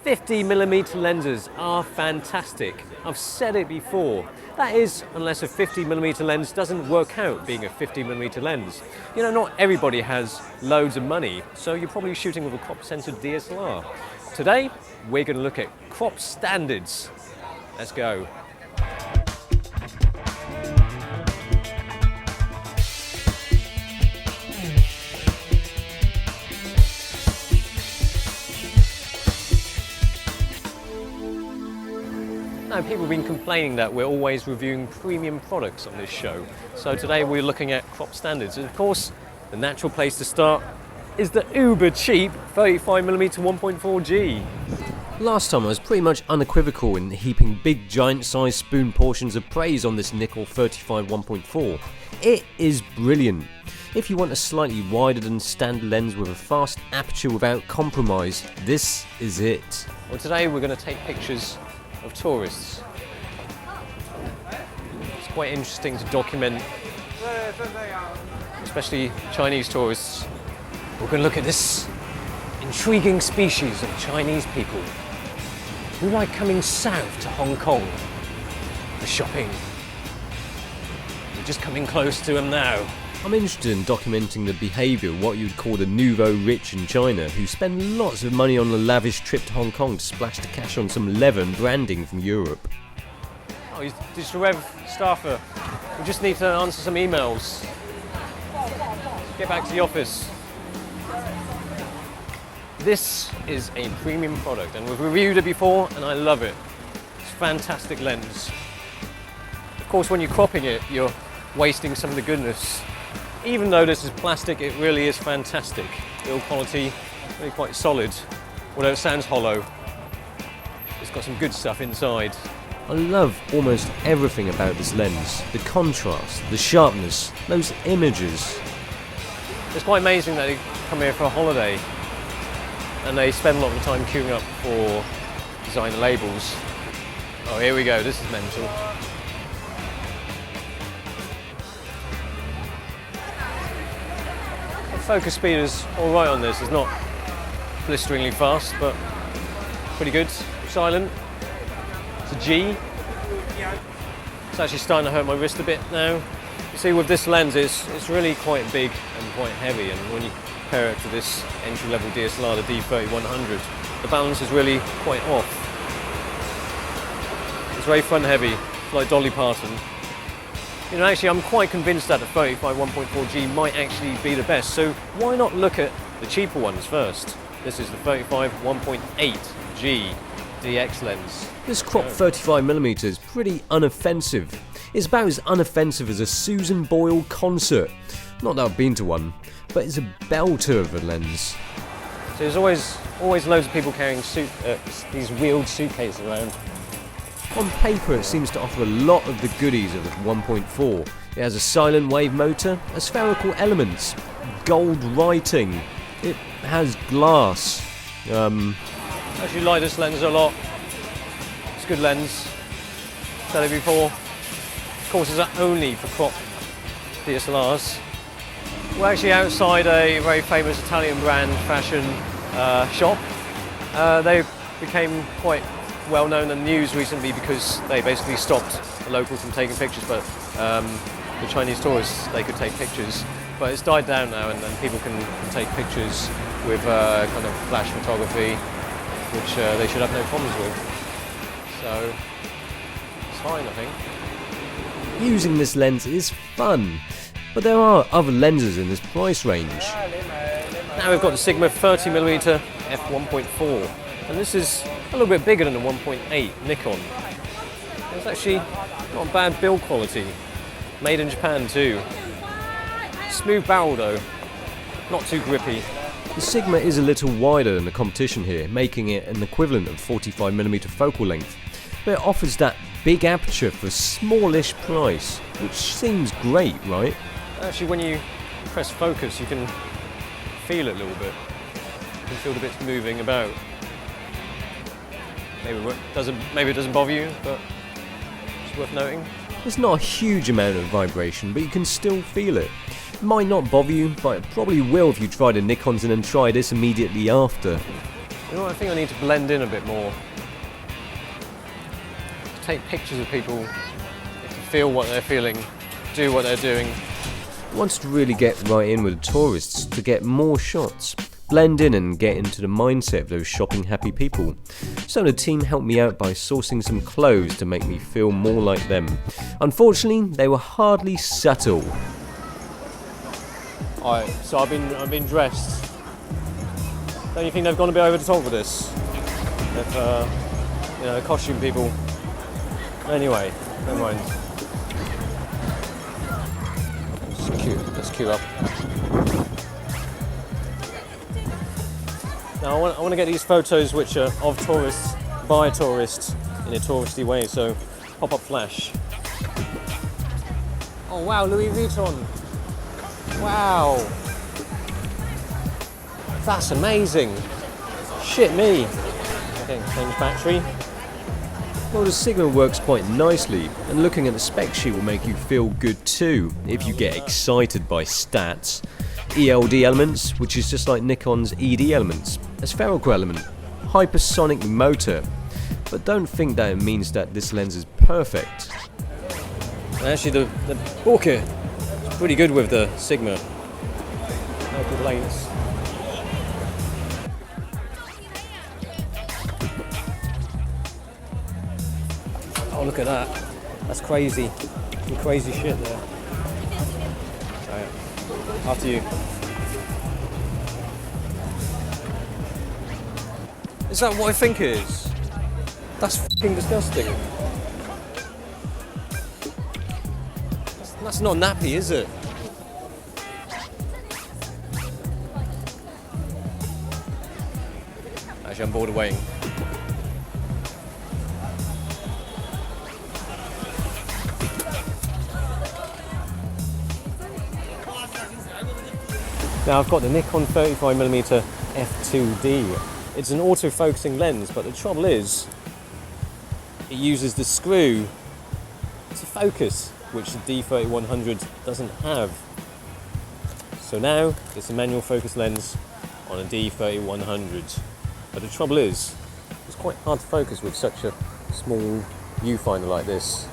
50mm lenses are fantastic. I've said it before. That is, unless a 50mm lens doesn't work out being a 50mm lens. You know, not everybody has loads of money, so you're probably shooting with a crop-sensitive DSLR. Today, we're going to look at crop standards. Let's go. Now, people have been complaining that we're always reviewing premium products on this show. So today we're looking at crop standards. And of course, the natural place to start is the uber cheap 35mm 1.4G. Last time I was pretty much unequivocal in heaping big giant sized spoon portions of praise on this Nikon 35 1.4. It is brilliant. If you want a slightly wider than standard lens with a fast aperture without compromise, this is it. Well, today we're going to take pictures of tourists. It's quite interesting to document, especially Chinese tourists. We're going to look at this intriguing species of Chinese people who like coming south to Hong Kong for shopping. We're just coming close to them now. I'm interested in documenting the behaviour of what you'd call the nouveau rich in China, who spend lots of money on a lavish trip to Hong Kong to splash the cash on some leather and branding from Europe. Oh, he's DigitalRev staffer. We just need to answer some emails. Get back to the office. This is a premium product, and we've reviewed it before, and I love it. It's a fantastic lens. Of course, when you're cropping it, you're wasting some of the goodness. Even though this is plastic, it really is fantastic. Build quality, really quite solid. Although it sounds hollow, it's got some good stuff inside. I love almost everything about this lens. The contrast, the sharpness, those images. It's quite amazing that they come here for a holiday and they spend a lot of time queuing up for designer labels. Oh, here we go, this is mental. Focus speed is alright on this. It's not blisteringly fast, but pretty good. Silent. It's a G. It's actually starting to hurt my wrist a bit now. You see, with this lens, it's really quite big and quite heavy, and when you compare it to this entry-level DSLR, the D30-100, the balance is really quite off. It's very front-heavy, like Dolly Parton. You know, actually, I'm quite convinced that the 35 1.4G might actually be the best, so why not look at the cheaper ones first? This is the 35 1.8G DX lens. This crop 35mm is pretty unoffensive. It's about as unoffensive as a Susan Boyle concert. Not that I've been to one, but it's a belter of a lens. So there's always loads of people carrying these wheeled suitcases around. On paper, it seems to offer a lot of the goodies of the 1.4. It has a silent wave motor, spherical elements, gold writing. It has glass. Actually like this lens a lot. It's a good lens. Said it before. Of course, it's only for crop DSLRs. We're actually outside a very famous Italian brand fashion shop. They became quite well known in the news recently because they basically stopped the locals from taking pictures, but the Chinese tourists, they could take pictures. But it's died down now, and people can take pictures with kind of flash photography, which they should have no problems with. So it's fine, I think. Using this lens is fun, but there are other lenses in this price range. Now we've got the Sigma 30mm f1.4. And this is a little bit bigger than the 1.8 Nikon. It's actually not bad build quality. Made in Japan too. Smooth barrel though, not too grippy. The Sigma is a little wider than the competition here, making it an equivalent of 45mm focal length. But it offers that big aperture for a smallish price, which seems great, right? Actually, when you press focus, you can feel it a little bit. You can feel the bits moving about. Maybe it doesn't bother you, but it's worth noting. There's not a huge amount of vibration, but you can still feel it. It might not bother you, but it probably will if you try the Nikons and then try this immediately after. You know what, I think I need to blend in a bit more. Take pictures of people, feel what they're feeling, do what they're doing. Wants to really get right in with the tourists to get more shots, blend in and get into the mindset of those shopping happy people. So the team helped me out by sourcing some clothes to make me feel more like them. Unfortunately, they were hardly subtle. Alright, so I've been dressed. Don't you think they've gone a bit over the top with this? They've, costume people. Anyway, never mind. Let's queue up. Now I want to get these photos which are of tourists, by tourists, in a touristy way, so pop-up flash. Oh wow, Louis Vuitton. Wow. That's amazing. Shit me. Okay, change battery. Well, the Sigma works quite nicely, and looking at the spec sheet will make you feel good too, if you get excited by stats. ELD elements, which is just like Nikon's ED elements, a spherical element, hypersonic motor, but don't think that it means that this lens is perfect. Actually, the bokeh is pretty good with the Sigma. No complaints. Oh, look at that. That's crazy. Some crazy shit there. Right. After you. Is that what I think it is? That's fucking disgusting. That's not nappy, is it? Actually, I'm bored of waiting. Now I've got the Nikon 35mm f2D. It's an autofocusing lens, but the trouble is, it uses the screw to focus, which the D3100 doesn't have. So now it's a manual focus lens on a D3100. But the trouble is, it's quite hard to focus with such a small viewfinder like this.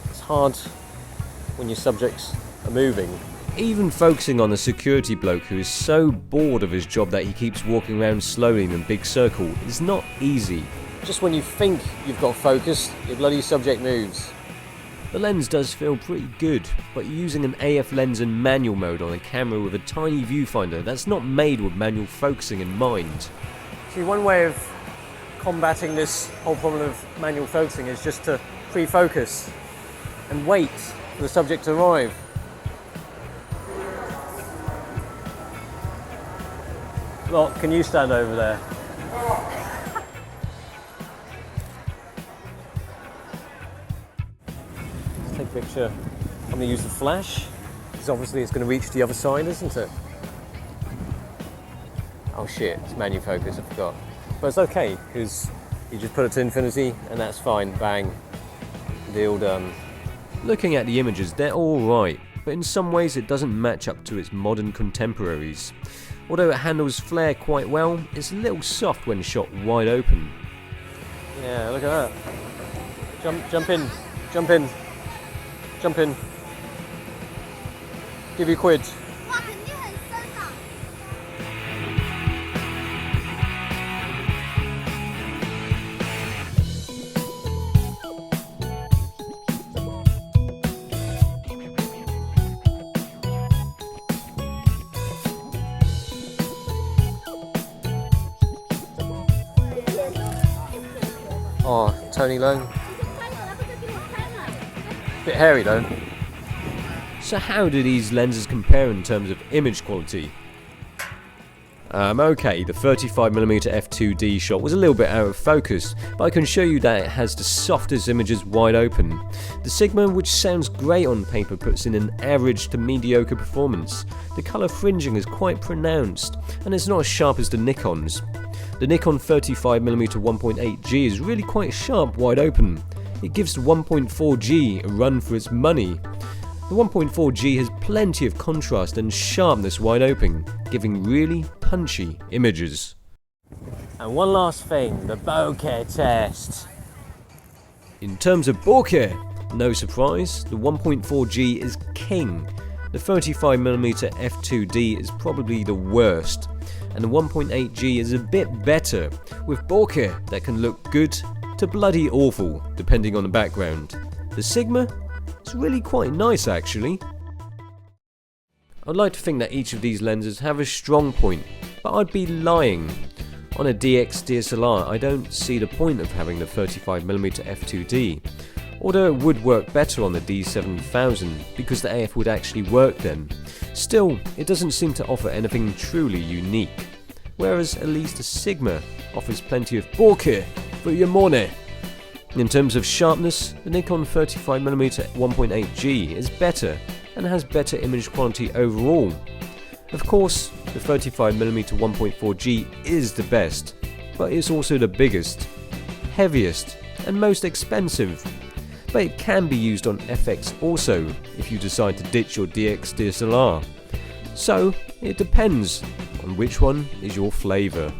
It's hard when your subjects are moving. Even focusing on a security bloke who is so bored of his job that he keeps walking around slowly in a big circle is not easy. Just when you think you've got focus, your bloody subject moves. The lens does feel pretty good, but using an AF lens in manual mode on a camera with a tiny viewfinder that's not made with manual focusing in mind. See, one way of combating this whole problem of manual focusing is just to pre-focus and wait for the subject to arrive. Look, can you stand over there? Let's take a picture. I'm going to use the flash, because obviously it's going to reach the other side, isn't it? Oh shit, it's manual focus, I forgot. But it's okay, because you just put it to infinity and that's fine, bang, deal done. Looking at the images, they're alright, but in some ways it doesn't match up to its modern contemporaries. Although it handles flare quite well, it's a little soft when shot wide open. Yeah, look at that. Jump in, jump in, jump in. Give you a quid. Oh, Tony Long. Bit hairy though. So how do these lenses compare in terms of image quality? Okay, the 35mm f2D shot was a little bit out of focus, but I can show you that it has the softest images wide open. The Sigma, which sounds great on paper, puts in an average to mediocre performance. The colour fringing is quite pronounced, and it's not as sharp as the Nikon's. The Nikon 35mm 1.8G is really quite sharp wide open. It gives the 1.4G a run for its money. The 1.4G has plenty of contrast and sharpness wide open, giving really punchy images. And one last thing, the bokeh test. In terms of bokeh, no surprise, the 1.4G is king. The 35mm f2D is probably the worst, and the 1.8G is a bit better, with bokeh that can look good to bloody awful, depending on the background. The Sigma is really quite nice actually. I'd like to think that each of these lenses have a strong point, but I'd be lying. On a DX DSLR, I don't see the point of having the 35mm f2D, although it would work better on the D7000 because the AF would actually work then. Still, it doesn't seem to offer anything truly unique, whereas at least the Sigma offers plenty of bokeh for your money. In terms of sharpness, the Nikon 35mm 1.8G is better and has better image quality overall. Of course, the 35mm 1.4G is the best, but it's also the biggest, heaviest and most expensive. But it can be used on FX also if you decide to ditch your DX DSLR. So it depends on which one is your flavour.